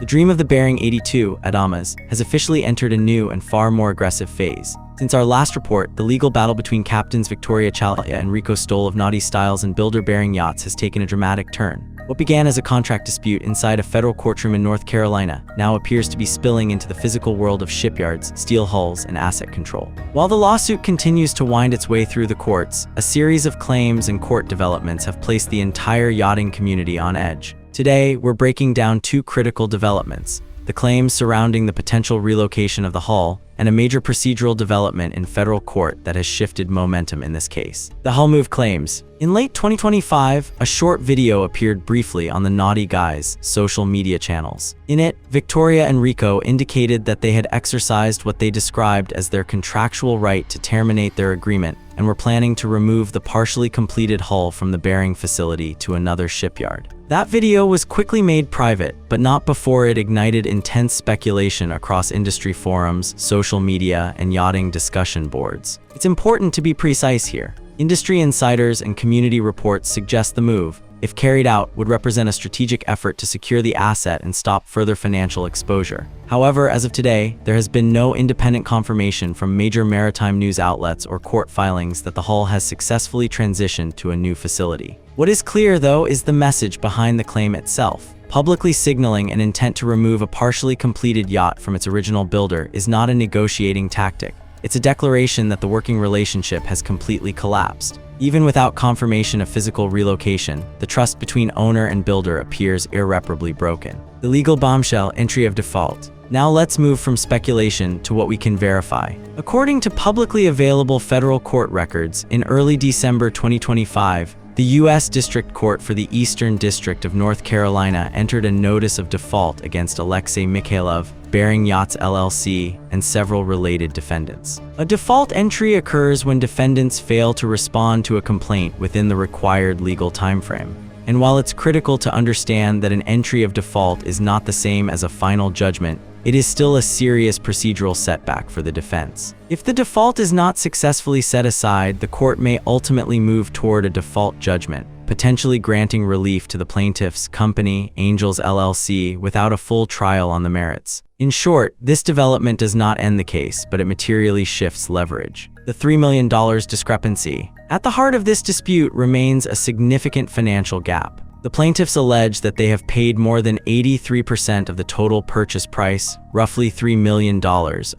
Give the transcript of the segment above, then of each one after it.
The dream of the Bering 82, Adamas, has officially entered a new and far more aggressive phase. Since our last report, the legal battle between captains Chalaya and Rico Stoll of NautiStyles and builder Bering Yachts has taken a dramatic turn. What began as a contract dispute inside a federal courtroom in North Carolina now appears to be spilling into the physical world of shipyards, steel hulls, and asset control. While the lawsuit continues to wind its way through the courts, a series of claims and court developments have placed the entire yachting community on edge. Today, we're breaking down two critical developments: the claims surrounding the potential relocation of the hull, and a major procedural development in federal court that has shifted momentum in this case. The hull move claims. In late 2025, a short video appeared briefly on the NautiGuys social media channels. In it, Victoria and Rico indicated that they had exercised what they described as their contractual right to terminate their agreement and were planning to remove the partially completed hull from the Bering facility to another shipyard. That video was quickly made private, but not before it ignited intense speculation across industry forums, social media, and yachting discussion boards. It's important to be precise here. Industry insiders and community reports suggest the move, if carried out, would represent a strategic effort to secure the asset and stop further financial exposure. However, as of today, there has been no independent confirmation from major maritime news outlets or court filings that the hull has successfully transitioned to a new facility. What is clear, though, is the message behind the claim itself. Publicly signaling an intent to remove a partially completed yacht from its original builder is not a negotiating tactic. It's a declaration that the working relationship has completely collapsed. Even without confirmation of physical relocation, the trust between owner and builder appears irreparably broken. The legal bombshell: entry of default. Now let's move from speculation to what we can verify. According to publicly available federal court records, in early December 2025, the U.S. District Court for the Eastern District of North Carolina entered a notice of default against Alexei Mikhailov, Bering Yachts LLC, and several related defendants. A default entry occurs when defendants fail to respond to a complaint within the required legal timeframe. And while it's critical to understand that an entry of default is not the same as a final judgment, it is still a serious procedural setback for the defense. If the default is not successfully set aside, the court may ultimately move toward a default judgment, potentially granting relief to the plaintiff's company, Angels LLC, without a full trial on the merits. In short, this development does not end the case, but it materially shifts leverage. The $3 million discrepancy. At the heart of this dispute remains a significant financial gap. The plaintiffs allege that they have paid more than 83% of the total purchase price, roughly $3 million,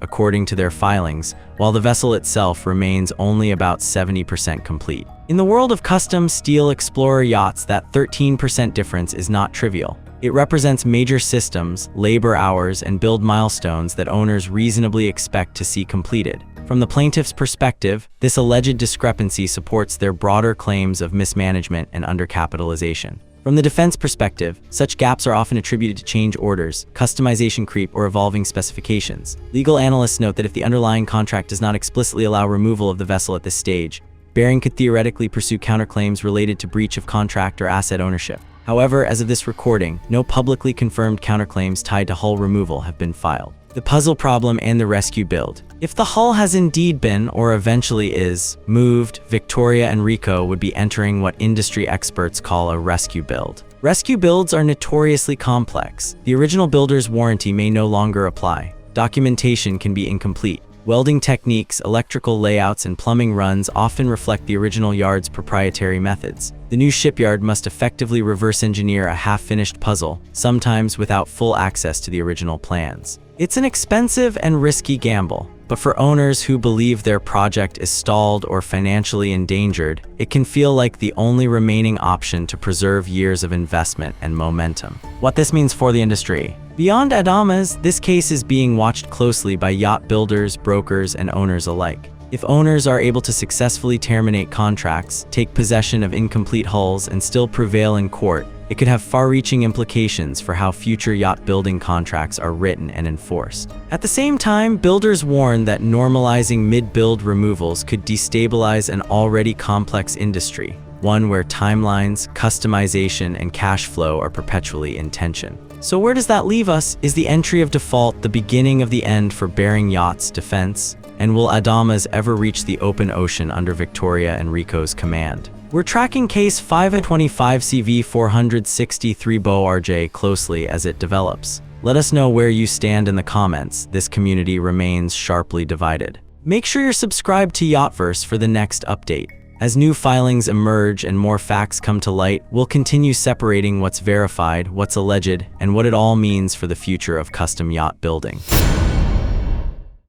according to their filings, while the vessel itself remains only about 70% complete. In the world of custom steel explorer yachts, that 13% difference is not trivial. It represents major systems, labor hours, and build milestones that owners reasonably expect to see completed. From the plaintiff's perspective, this alleged discrepancy supports their broader claims of mismanagement and undercapitalization. From the defense perspective, such gaps are often attributed to change orders, customization creep, or evolving specifications. Legal analysts note that if the underlying contract does not explicitly allow removal of the vessel at this stage, Bering could theoretically pursue counterclaims related to breach of contract or asset ownership. However, as of this recording, no publicly confirmed counterclaims tied to hull removal have been filed. The puzzle problem and the rescue build. If the hull has indeed been, or eventually is, moved, Victoria and Rico would be entering what industry experts call a rescue build. Rescue builds are notoriously complex. The original builder's warranty may no longer apply. Documentation can be incomplete. Welding techniques, electrical layouts, and plumbing runs often reflect the original yard's proprietary methods. The new shipyard must effectively reverse engineer a half-finished puzzle, sometimes without full access to the original plans. It's an expensive and risky gamble, but for owners who believe their project is stalled or financially endangered, it can feel like the only remaining option to preserve years of investment and momentum. What this means for the industry. Beyond Adamas, this case is being watched closely by yacht builders, brokers, and owners alike. If owners are able to successfully terminate contracts, take possession of incomplete hulls, and still prevail in court, it could have far-reaching implications for how future yacht building contracts are written and enforced. At the same time, builders warn that normalizing mid-build removals could destabilize an already complex industry, one where timelines, customization, and cash flow are perpetually in tension. So where does that leave us? Is the entry of default the beginning of the end for Bering Yachts' defense? And will Adamas ever reach the open ocean under Victoria and Rico's command? We're tracking case 525 CV463 BO RJ closely as it develops. Let us know where you stand in the comments. This community remains sharply divided. Make sure you're subscribed to Yachtverse for the next update. As new filings emerge and more facts come to light, we'll continue separating what's verified, what's alleged, and what it all means for the future of custom yacht building.